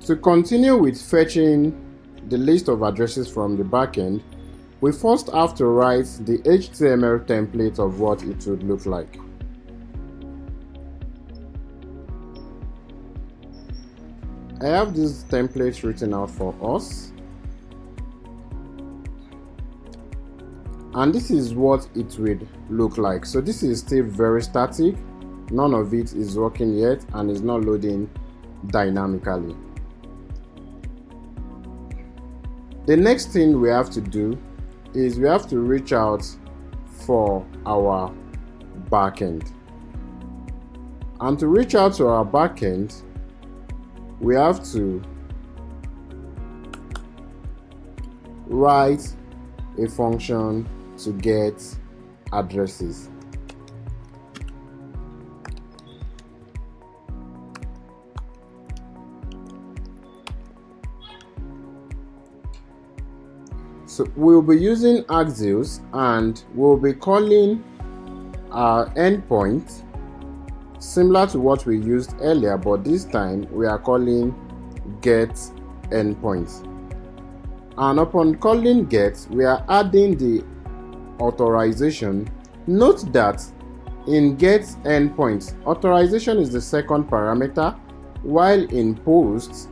To continue with fetching the list of addresses from the backend, we first have to write the HTML template of what it would look like. I have this template written out for us, and this is what it would look like. So this is still very static, none of it is working yet and is not loading dynamically. The next thing we have to do is we have to reach out for our backend. And to reach out to our backend, we have to write a function to get addresses. So we'll be using Axios and we'll be calling our endpoint similar to what we used earlier, but this time we are calling get endpoint. And upon calling get, we are adding the authorization. Note that in get endpoint, authorization is the second parameter, while in post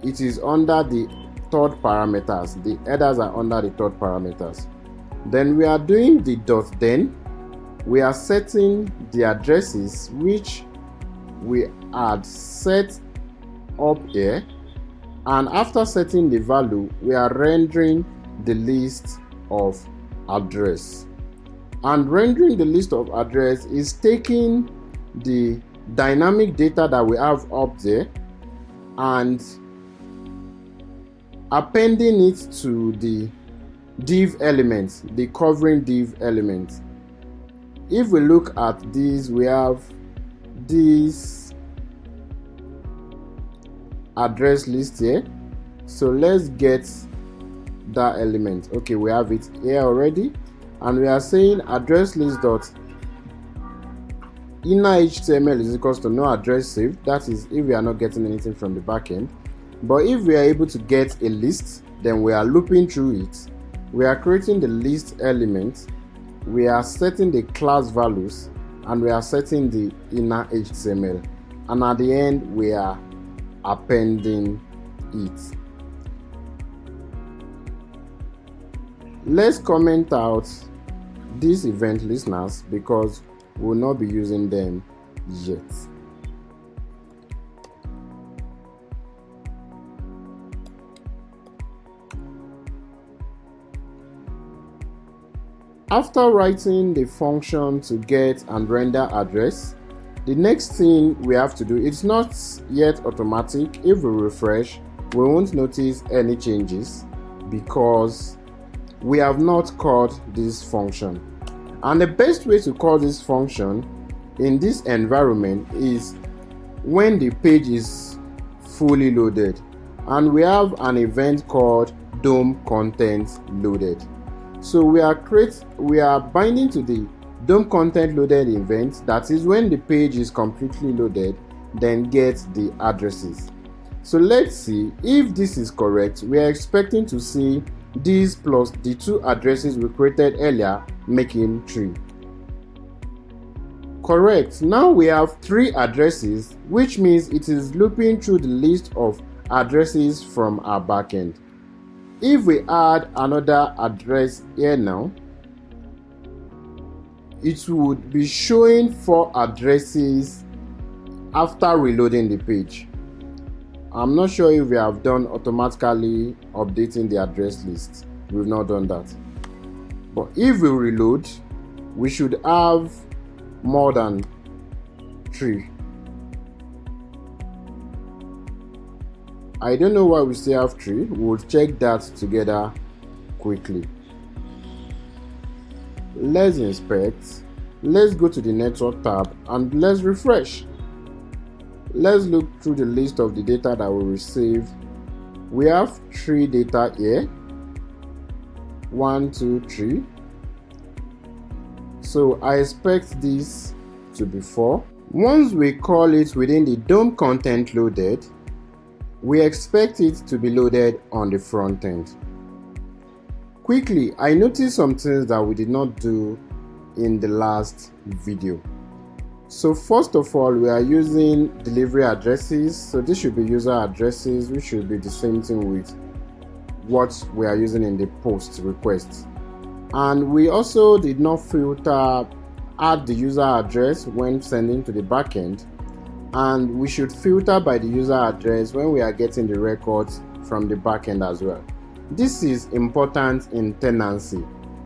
it is under the third parameters. The headers are under the third parameters. Then we are doing the dot then. We are setting the addresses which we had set up here, and after setting the value, we are rendering the list of address. And rendering the list of address is taking the dynamic data that we have up there and appending it to the div elements, the covering div elements. If we look at these, we have this address list here. So let's get that element. Okay, we have it here already, and we are saying address list dot inner HTML is equals to no address saved. That is if we are not getting anything from the backend. But if we are able to get a list, then we are looping through it. We are creating the list element. We are setting the class values, and we are setting the inner HTML, and at the end we are appending it. Let's comment out these event listeners because we will not be using them yet. After writing the function to get and render address, the next thing we have to do, it's not yet automatic. If we refresh, we won't notice any changes because we have not called this function. And the best way to call this function in this environment is when the page is fully loaded, and we have an event called DOM content loaded. So we are binding to the DOM content loaded event, that is when the page is completely loaded, then get the addresses. So let's see if this is correct. We are expecting to see these plus the two addresses we created earlier making 3. Correct. Now we have 3 addresses, which means it is looping through the list of addresses from our backend. If we add another address here now, it would be showing 4 addresses after reloading the page. I'm not sure if we have done automatically updating the address list. We've not done that. But if we reload, we should have more than 3. I don't know why we still have 3. We'll check that together quickly. Let's inspect. Let's go to the network tab and let's refresh. Let's look through the list of the data that we received. We have 3 data here. 1, 2, 3. So I expect this to be 4. Once we call it within the DOM content loaded, we expect it to be loaded on the front end. Quickly, I noticed some things that we did not do in the last video. So first of all, we are using delivery addresses. So this should be user addresses, which should be the same thing with what we are using in the post request. And we also did not add the user address when sending to the backend. And we should filter by the user address when we are getting the records from the backend as well. This is important in tenancy,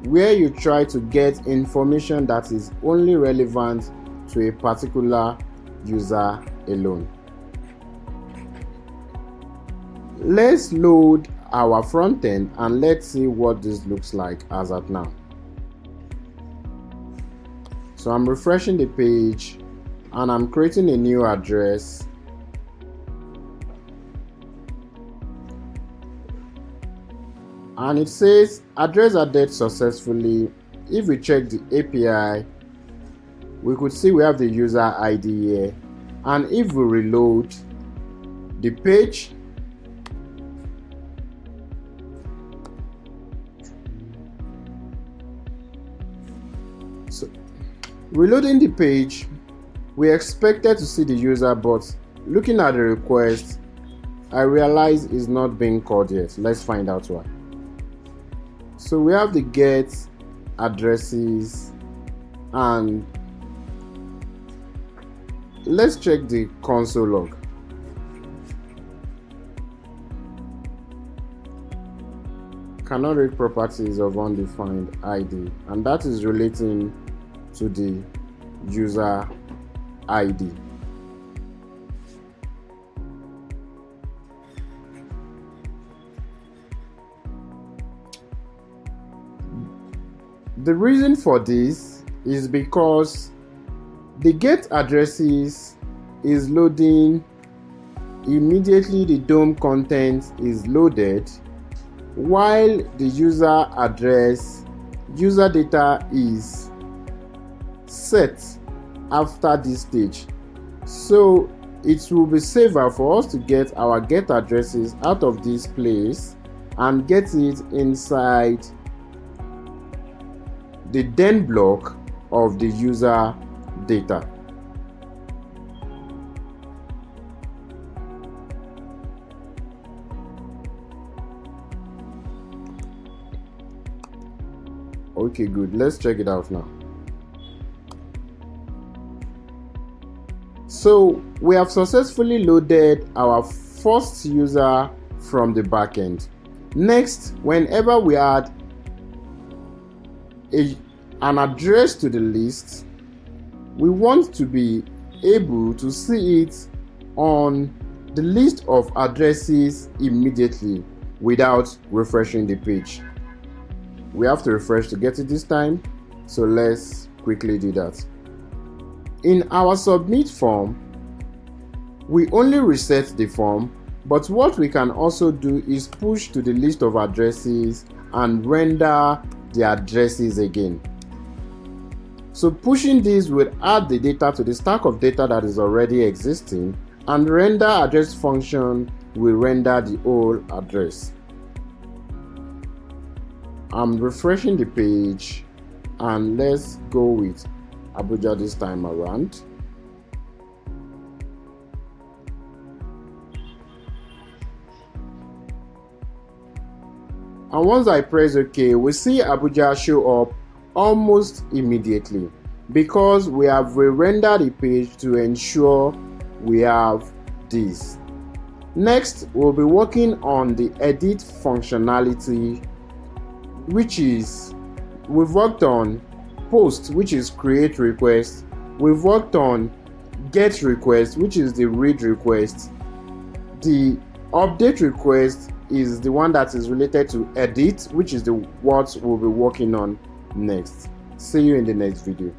where you try to get information that is only relevant to a particular user alone. Let's load our front end and let's see what this looks like as at now. So I'm refreshing the page and I'm creating a new address. And it says address added successfully. If we check the API, we could see we have the user ID here. And if we reload the page, so reloading the page, we expected to see the user, but looking at the request, I realize it's not being called yet. Let's find out why. So we have the get addresses, and let's check the console log. Cannot read properties of undefined ID, and that is relating to the user ID. The reason for this is because the get addresses is loading immediately the DOM content is loaded, while the user address user data is set after this stage. So it will be safer for us to get our get addresses out of this place and get it inside the then block of the user data. Okay, good. Let's check it out now. So we have successfully loaded our first user from the backend. Next, whenever we add an address to the list, we want to be able to see it on the list of addresses immediately without refreshing the page. We have to refresh to get it this time, so let's quickly do that. In our submit form, we only reset the form, but what we can also do is push to the list of addresses and render the addresses again. So pushing this will add the data to the stack of data that is already existing, and render address function will render the whole address. I'm refreshing the page, and let's go with Abuja this time around. And once I press OK, we see Abuja show up almost immediately because we have re-rendered the page to ensure we have this. Next, we'll be working on the edit functionality, which is, we've worked on post, which is create request. We've worked on get request, which is the read request. The update request is the one that is related to edit, which is the what we'll be working on next. See you in the next video.